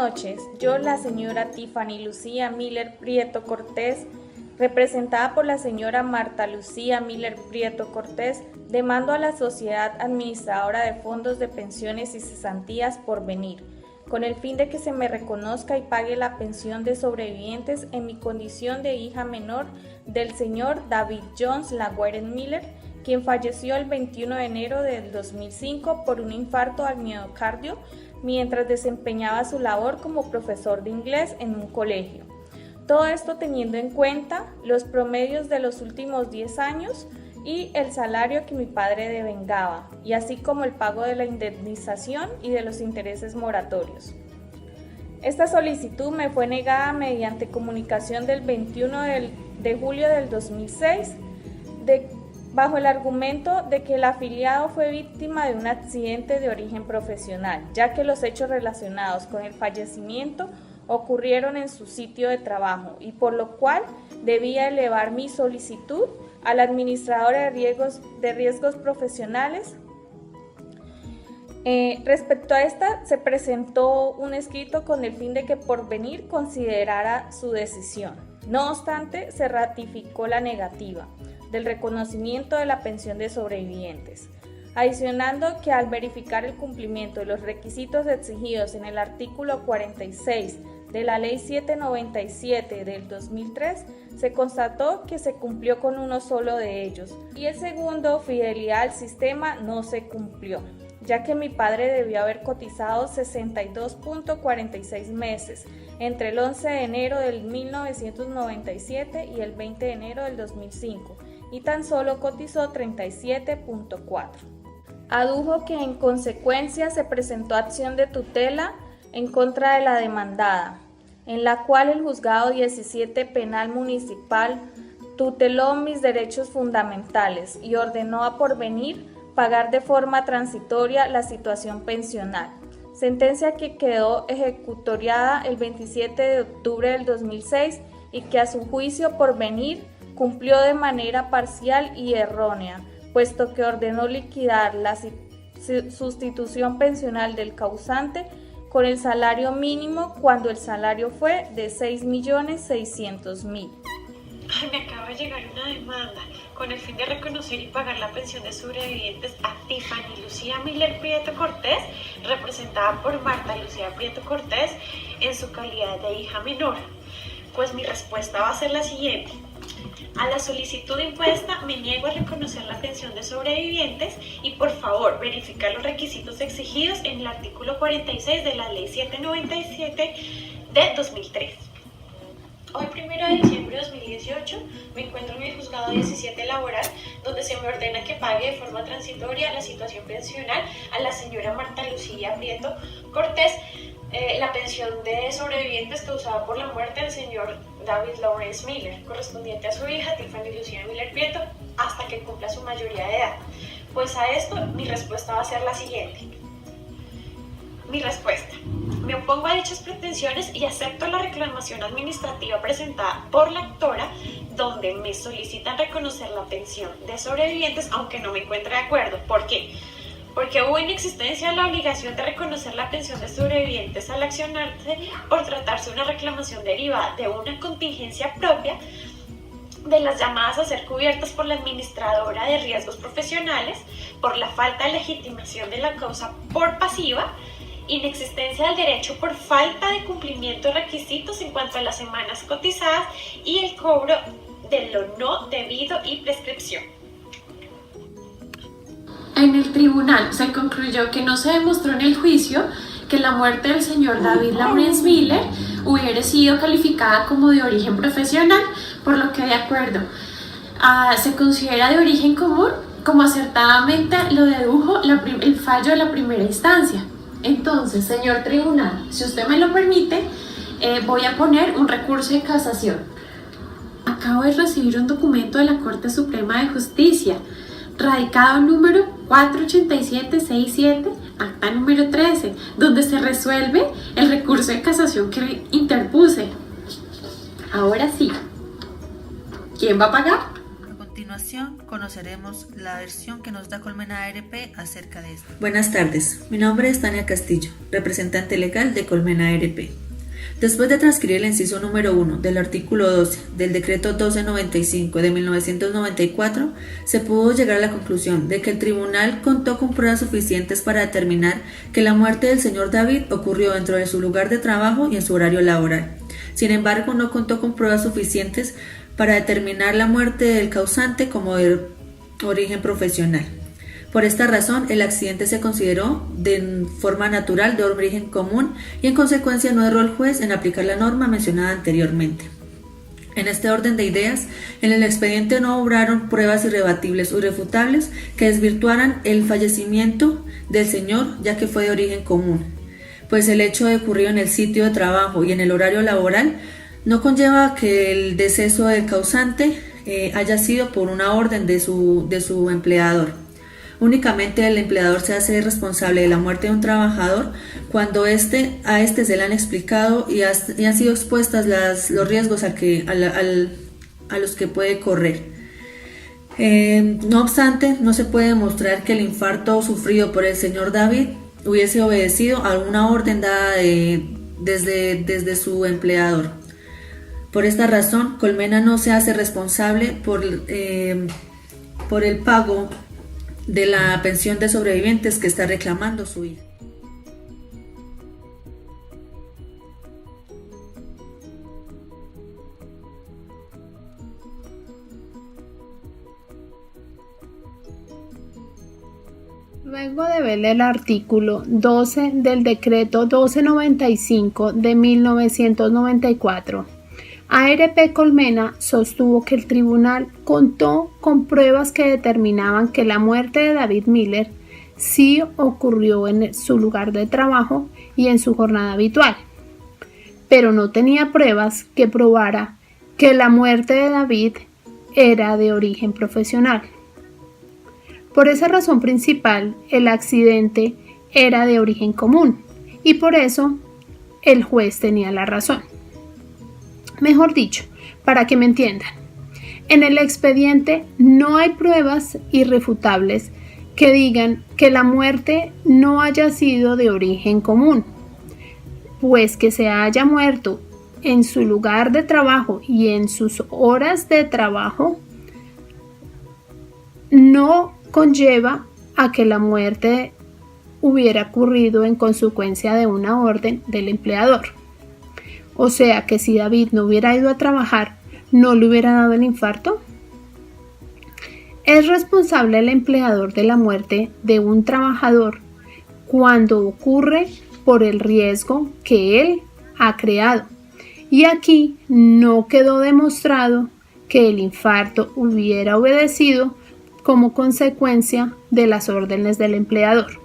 noches. Yo, la señora Tiffany Lucía Miller Prieto Cortés, representada por la señora Marta Lucía Miller Prieto Cortés, demando a la Sociedad Administradora de Fondos de Pensiones y Cesantías Porvenir, con el fin de que se me reconozca y pague la pensión de sobrevivientes en mi condición de hija menor del señor David Jones Lagueren Miller, quien falleció el 21 de enero del 2005 por un infarto al miocardio mientras desempeñaba su labor como profesor de inglés en un colegio. Todo esto teniendo en cuenta los promedios de los últimos 10 años y el salario que mi padre devengaba, y así como el pago de la indemnización y de los intereses moratorios. Esta solicitud me fue negada mediante comunicación del 21 de julio del 2006 bajo el argumento de que el afiliado fue víctima de un accidente de origen profesional, ya que los hechos relacionados con el fallecimiento ocurrieron en su sitio de trabajo y por lo cual debía elevar mi solicitud a la administradora de riesgos profesionales. Respecto a esta, se presentó un escrito con el fin de que Porvenir considerara su decisión. No obstante, se ratificó la negativa del reconocimiento de la pensión de sobrevivientes, adicionando que al verificar el cumplimiento de los requisitos exigidos en el artículo 46 de la Ley 797 del 2003, se constató que se cumplió con uno solo de ellos, y el segundo, fidelidad al sistema, no se cumplió, ya que mi padre debió haber cotizado 62.46 meses entre el 11 de enero del 1997 y el 20 de enero del 2005, y tan solo cotizó 37.4. Adujo que en consecuencia se presentó acción de tutela en contra de la demandada, en la cual el Juzgado 17 Penal Municipal tuteló mis derechos fundamentales y ordenó a Porvenir pagar de forma transitoria la situación pensional, sentencia que quedó ejecutoriada el 27 de octubre del 2006 y que a su juicio Porvenir cumplió de manera parcial y errónea, puesto que ordenó liquidar la sustitución pensional del causante con el salario mínimo cuando el salario fue de 6.600.000. Me acaba de llegar una demanda con el fin de reconocer y pagar la pensión de sobrevivientes a Tiffany Lucía Miller Prieto Cortés, representada por Marta Lucía Prieto Cortés en su calidad de hija menor. Pues mi respuesta va a ser la siguiente. A la solicitud impuesta me niego a reconocer la pensión de sobrevivientes y por favor verificar los requisitos exigidos en el artículo 46 de la Ley 797 de 2003. Hoy, 1 de diciembre de 2018, me encuentro en el Juzgado 17 Laboral, donde se me ordena que pague de forma transitoria la situación pensional a la señora Marta Lucía Prieto Cortés, la pensión de sobrevivientes causada por la muerte del señor David Lawrence Miller, correspondiente a su hija Tiffany Lucía Miller Prieto, hasta que cumpla su mayoría de edad. Pues a esto mi respuesta va a ser la siguiente. Mi respuesta. Me opongo a dichas pretensiones y acepto la reclamación administrativa presentada por la actora, donde me solicitan reconocer la pensión de sobrevivientes, aunque no me encuentre de acuerdo. ¿Por qué? Porque hubo inexistencia de la obligación de reconocer la pensión de sobrevivientes al accionarse por tratarse de una reclamación derivada de una contingencia propia de las llamadas a ser cubiertas por la administradora de riesgos profesionales, por la falta de legitimación de la causa por pasiva, inexistencia del derecho por falta de cumplimiento de requisitos en cuanto a las semanas cotizadas y el cobro de lo no debido y prescripción. En el tribunal se concluyó que no se demostró en el juicio que la muerte del señor David Lawrence Miller hubiera sido calificada como de origen profesional, por lo que de acuerdo se considera de origen común, como acertadamente lo dedujo el fallo de la primera instancia. Entonces, señor tribunal, si usted me lo permite, voy a poner un recurso de casación. Acabo de recibir un documento de la Corte Suprema de Justicia, radicado número 48767, acta número 13, donde se resuelve el recurso de casación que interpuse. Ahora sí, ¿quién va a pagar? A continuación continuación conoceremos la versión que nos da Colmena ARP acerca de esto. Buenas tardes, mi nombre es Tania Castillo, representante legal de Colmena ARP. Después de transcribir el inciso número 1 del artículo 12 del decreto 1295 de 1994, se pudo llegar a la conclusión de que el tribunal contó con pruebas suficientes para determinar que la muerte del señor David ocurrió dentro de su lugar de trabajo y en su horario laboral. Sin embargo, no contó con pruebas suficientes para determinar la muerte del causante como de origen profesional. Por esta razón, el accidente se consideró de forma natural de origen común y en consecuencia no erró el juez en aplicar la norma mencionada anteriormente. En este orden de ideas, en el expediente no obraron pruebas irrebatibles o irrefutables que desvirtuaran el fallecimiento del señor, ya que fue de origen común, pues el hecho de ocurrido en el sitio de trabajo y en el horario laboral no conlleva que el deceso del causante haya sido por una orden de su empleador. Únicamente el empleador se hace responsable de la muerte de un trabajador cuando a este se le han explicado y han sido expuestas los riesgos a los que puede correr. No obstante, no se puede demostrar que el infarto sufrido por el señor David hubiese obedecido a una orden dada desde su empleador. Por esta razón, Colmena no se hace responsable por el pago de la pensión de sobrevivientes que está reclamando su hija. Luego de ver el artículo 12 del decreto 1295 de 1994, ARP Colmena sostuvo que el tribunal contó con pruebas que determinaban que la muerte de David Miller sí ocurrió en su lugar de trabajo y en su jornada habitual, pero no tenía pruebas que probara que la muerte de David era de origen profesional. Por esa razón principal, el accidente era de origen común y por eso el juez tenía la razón. Mejor dicho, para que me entiendan, en el expediente no hay pruebas irrefutables que digan que la muerte no haya sido de origen común, pues que se haya muerto en su lugar de trabajo y en sus horas de trabajo no conlleva a que la muerte hubiera ocurrido en consecuencia de una orden del empleador. O sea que si David no hubiera ido a trabajar, ¿no le hubiera dado el infarto? Es responsable el empleador de la muerte de un trabajador cuando ocurre por el riesgo que él ha creado. Y aquí no quedó demostrado que el infarto hubiera obedecido como consecuencia de las órdenes del empleador.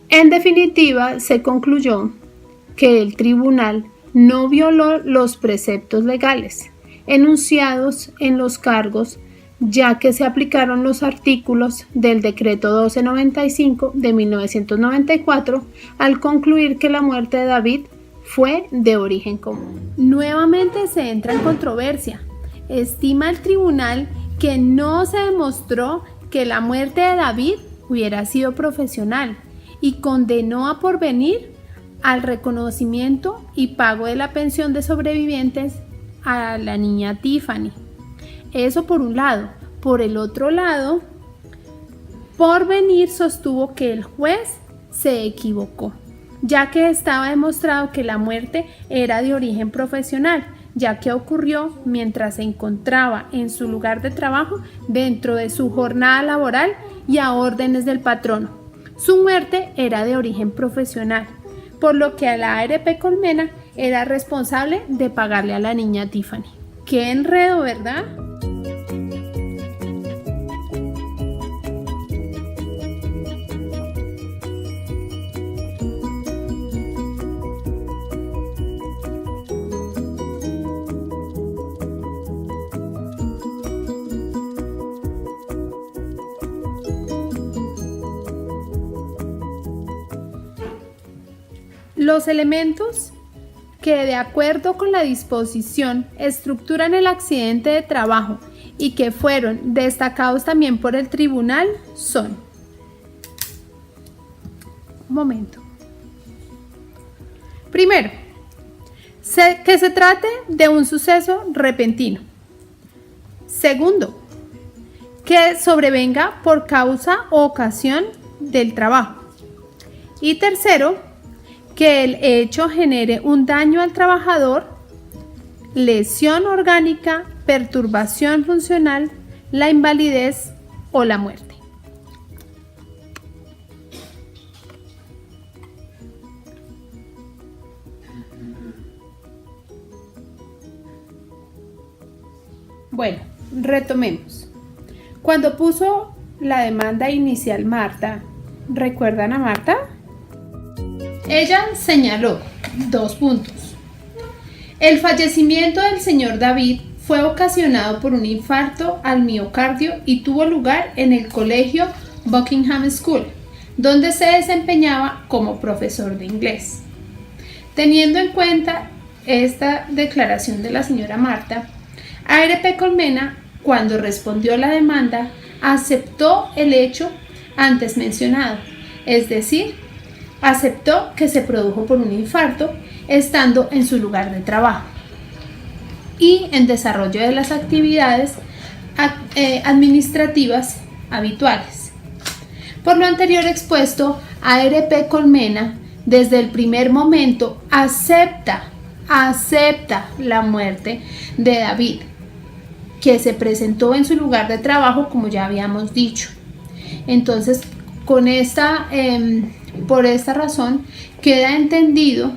En definitiva, se concluyó que el tribunal no violó los preceptos legales enunciados en los cargos, ya que se aplicaron los artículos del decreto 1295 de 1994 al concluir que la muerte de David fue de origen común. Nuevamente se entra en controversia. Estima el tribunal que no se demostró que la muerte de David hubiera sido profesional y condenó a Porvenir al reconocimiento y pago de la pensión de sobrevivientes a la niña Tiffany. Eso por un lado. Por el otro lado, Porvenir sostuvo que el juez se equivocó, ya que estaba demostrado que la muerte era de origen profesional, ya que ocurrió mientras se encontraba en su lugar de trabajo dentro de su jornada laboral y a órdenes del patrono. Su muerte era de origen profesional, por lo que a la ARP Colmena era responsable de pagarle a la niña Tiffany. ¡Qué enredo!, ¿verdad? Los elementos que, de acuerdo con la disposición, estructuran el accidente de trabajo y que fueron destacados también por el tribunal son: un momento. Primero, que se trate de un suceso repentino. Segundo, que sobrevenga por causa o ocasión del trabajo. Y tercero, que el hecho genere un daño al trabajador, lesión orgánica, perturbación funcional, la invalidez o la muerte. Bueno, retomemos. Cuando puso la demanda inicial Marta, ¿recuerdan a Marta? Ella señaló 2 puntos. El fallecimiento del señor David fue ocasionado por un infarto al miocardio y tuvo lugar en el colegio Buckingham School, donde se desempeñaba como profesor de inglés. Teniendo en cuenta esta declaración de la señora Marta, ARP Colmena, cuando respondió a la demanda, aceptó el hecho antes mencionado, es decir, aceptó que se produjo por un infarto estando en su lugar de trabajo y en desarrollo de las actividades administrativas habituales. Por lo anterior expuesto, ARP Colmena desde el primer momento acepta la muerte de David, que se presentó en su lugar de trabajo, como ya habíamos dicho. Entonces, por esta razón, queda entendido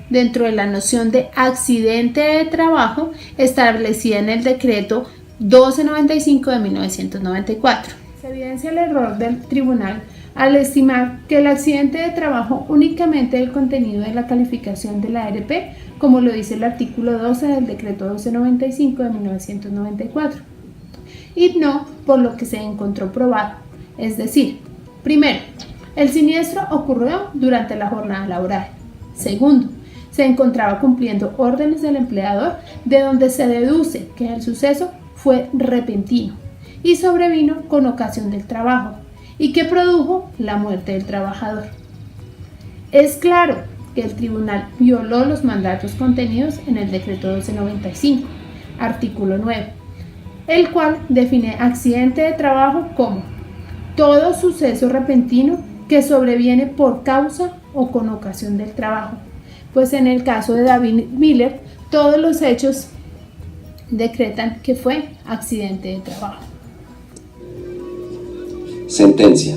dentro de la noción de accidente de trabajo establecida en el decreto 1295 de 1994. Se evidencia el error del tribunal al estimar que el accidente de trabajo únicamente el contenido de la calificación de la ARP, como lo dice el artículo 12 del decreto 1295 de 1994, y no por lo que se encontró probado. Es decir, primero, el siniestro ocurrió durante la jornada laboral. Segundo, se encontraba cumpliendo órdenes del empleador, de donde se deduce que el suceso fue repentino y sobrevino con ocasión del trabajo y que produjo la muerte del trabajador. Es claro que el tribunal violó los mandatos contenidos en el decreto 1295, artículo 9, el cual define accidente de trabajo como todo suceso repentino que sobreviene por causa o con ocasión del trabajo, pues en el caso de David Miller, todos los hechos decretan que fue accidente de trabajo. Sentencia.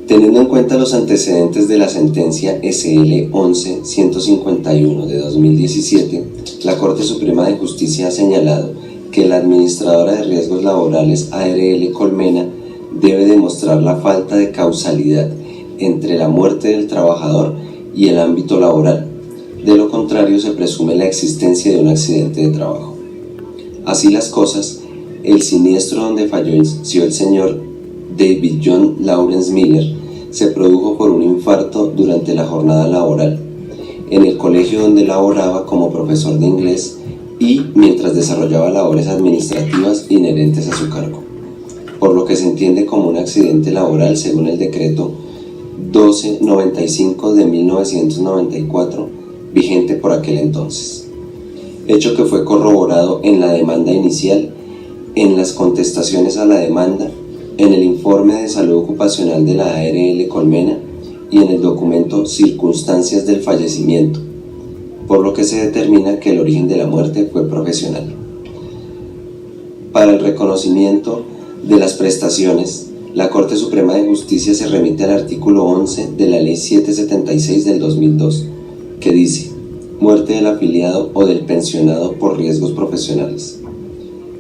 Teniendo en cuenta los antecedentes de la sentencia SL 11-151 de 2017, la Corte Suprema de Justicia ha señalado que la administradora de riesgos laborales ARL Colmena debe demostrar la falta de causalidad entre la muerte del trabajador y el ámbito laboral. De lo contrario, se presume la existencia de un accidente de trabajo. Así las cosas, el siniestro donde falleció el señor David John Lawrence Miller se produjo por un infarto durante la jornada laboral, en el colegio donde laboraba como profesor de inglés y mientras desarrollaba labores administrativas inherentes a su cargo, por lo que se entiende como un accidente laboral según el decreto 1295 de 1994, vigente por aquel entonces. Hecho que fue corroborado en la demanda inicial, en las contestaciones a la demanda, en el informe de salud ocupacional de la ARL Colmena y en el documento Circunstancias del fallecimiento, por lo que se determina que el origen de la muerte fue profesional. Para el reconocimiento de las prestaciones, la Corte Suprema de Justicia se remite al artículo 11 de la Ley 776 del 2002, que dice: muerte del afiliado o del pensionado por riesgos profesionales.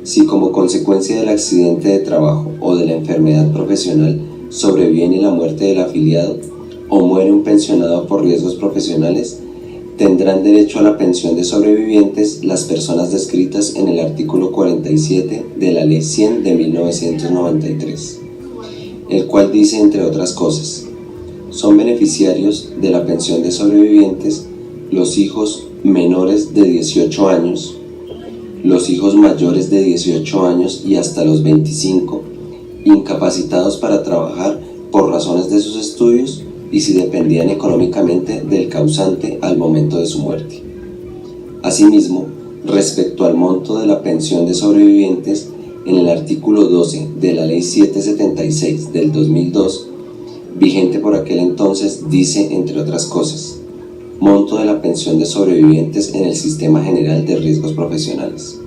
Si como consecuencia del accidente de trabajo o de la enfermedad profesional sobreviene la muerte del afiliado o muere un pensionado por riesgos profesionales, tendrán derecho a la pensión de sobrevivientes las personas descritas en el artículo 47 de la Ley 100 de 1993, el cual dice, entre otras cosas: son beneficiarios de la pensión de sobrevivientes los hijos menores de 18 años, los hijos mayores de 18 años y hasta los 25, incapacitados para trabajar por razones de sus estudios y si dependían económicamente del causante al momento de su muerte. Asimismo, respecto al monto de la pensión de sobrevivientes, en el artículo 12 de la Ley 776 del 2002, vigente por aquel entonces, dice, entre otras cosas, monto de la pensión de sobrevivientes en el Sistema General de Riesgos Profesionales.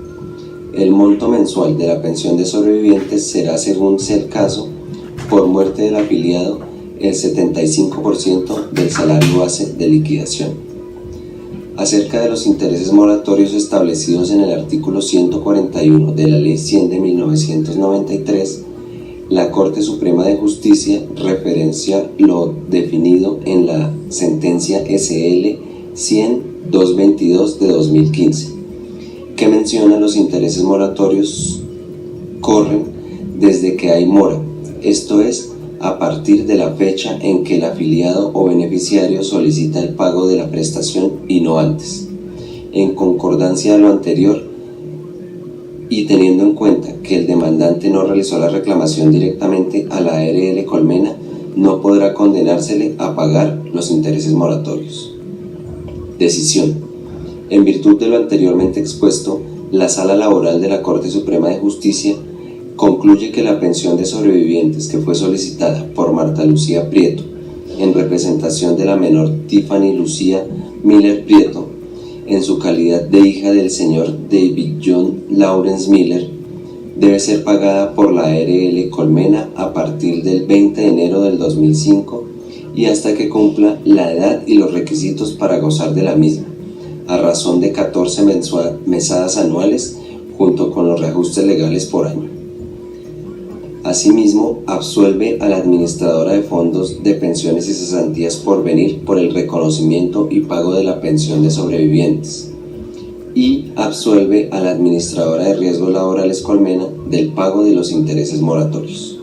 El monto mensual de la pensión de sobrevivientes será, según sea el caso, por muerte del afiliado, el 75% del salario base de liquidación. Acerca de los intereses moratorios establecidos en el artículo 141 de la Ley 100 de 1993, la Corte Suprema de Justicia referencia lo definido en la sentencia SL 100-222 de 2015, que menciona los intereses moratorios corren desde que hay mora, esto es, a partir de la fecha en que el afiliado o beneficiario solicita el pago de la prestación y no antes. En concordancia a lo anterior y teniendo en cuenta que el demandante no realizó la reclamación directamente a la ARL Colmena, no podrá condenársele a pagar los intereses moratorios. Decisión. En virtud de lo anteriormente expuesto, la Sala Laboral de la Corte Suprema de Justicia concluye que la pensión de sobrevivientes que fue solicitada por Marta Lucía Prieto en representación de la menor Tiffany Lucía Miller Prieto en su calidad de hija del señor David John Lawrence Miller debe ser pagada por la ARL Colmena a partir del 20 de enero del 2005 y hasta que cumpla la edad y los requisitos para gozar de la misma, a razón de 14 mesadas anuales junto con los reajustes legales por año. Asimismo, absuelve a la administradora de fondos de pensiones y cesantías por venir por el reconocimiento y pago de la pensión de sobrevivientes y absuelve a la administradora de riesgos laborales Colmena del pago de los intereses moratorios.